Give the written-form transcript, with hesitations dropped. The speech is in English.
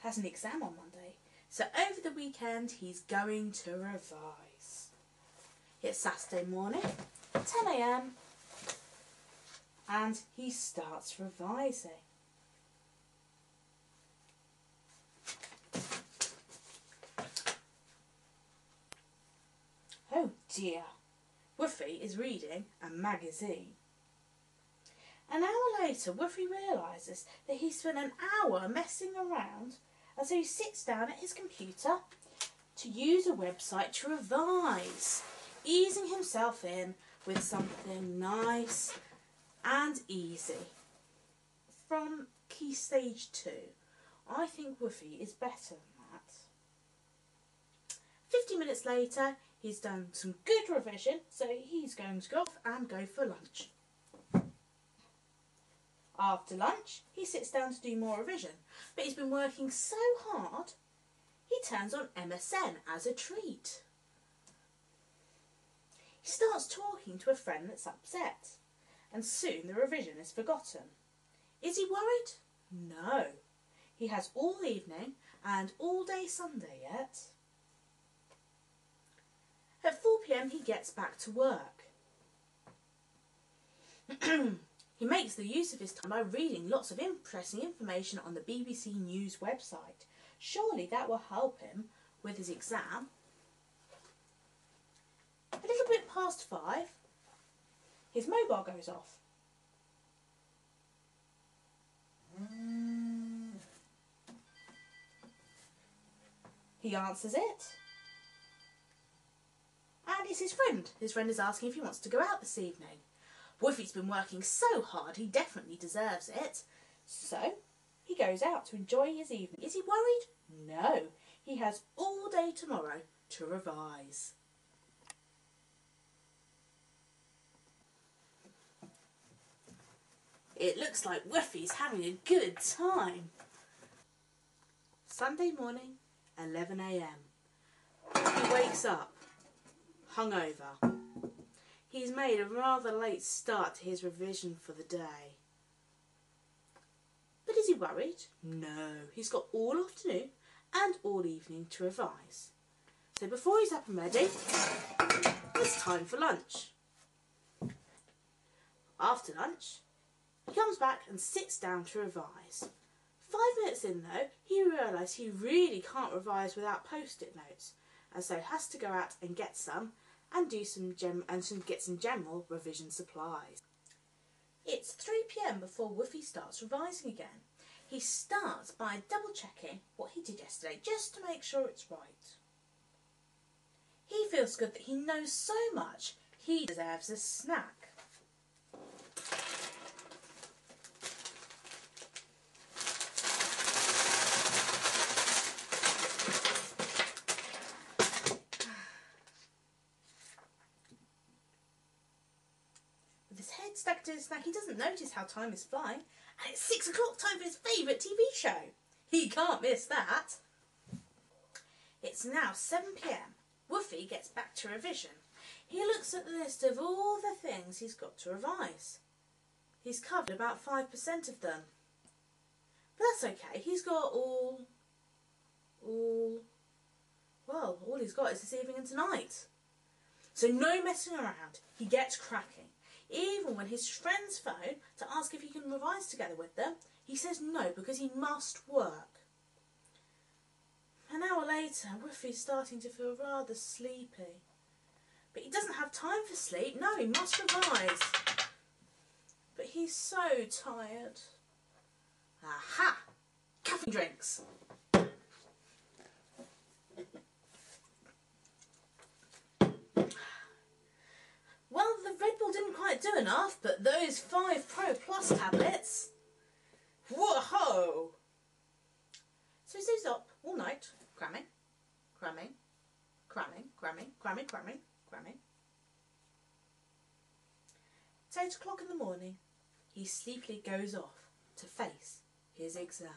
has an exam on Monday, so over the weekend he's going to revise. It's Saturday morning, 10 AM, and he starts revising. Oh dear, Woofy is reading a magazine. An hour later, Woofy realises that he spent an hour messing around, and so he sits down at his computer to use a website to revise, easing himself in with something nice and easy. From Key Stage 2, I think Woofy is better than that. 50 minutes later, he's done some good revision, so he's going to go off and go for lunch. After lunch, he sits down to do more revision, but he's been working so hard, he turns on MSN as a treat. He starts talking to a friend that's upset, and soon the revision is forgotten. Is he worried? No. He has all evening and all day Sunday yet. At 4 PM he gets back to work. He makes the use of his time by reading lots of interesting information on the BBC News website. Surely that will help him with his exam. A little bit past 5, his mobile goes off. He answers it. And it's his friend. His friend is asking if he wants to go out this evening. Woofy's been working so hard, he definitely deserves it. So, he goes out to enjoy his evening. Is he worried? No. He has all day tomorrow to revise. It looks like Woofy's having a good time. Sunday morning, 11 AM. Woofy wakes up, hungover. He's made a rather late start to his revision for the day. But is he worried? No, he's got all afternoon and all evening to revise. So before he's up and ready, it's time for lunch. After lunch, he comes back and sits down to revise. 5 minutes in though, he realises he really can't revise without post-it notes, and so has to go out and get some and get some general revision supplies. It's 3 PM before Woofy starts revising again. He starts by double checking what he did yesterday just to make sure it's right. He feels good that he knows so much he deserves a snack. With his head stuck to his snack, he doesn't notice how time is flying, and it's 6 o'clock, time for his favourite TV show. He can't miss that. It's now 7 PM. Woofy gets back to revision. He looks at the list of all the things he's got to revise. He's covered about 5% of them. But that's okay, he's got all he's got is this evening and tonight. So no messing around, he gets cracking. Even when his friends phone to ask if he can revise together with them, he says no because he must work. An hour later, Woofy's starting to feel rather sleepy. But he doesn't have time for sleep. No, he must revise. But he's so tired. Aha! Caffeine drinks. Well, the Red Bull didn't quite do enough, but those 5 Pro Plus tablets, whoa! So he stays up all night, cramming. At 8 o'clock in the morning, he sleepily goes off to face his exam.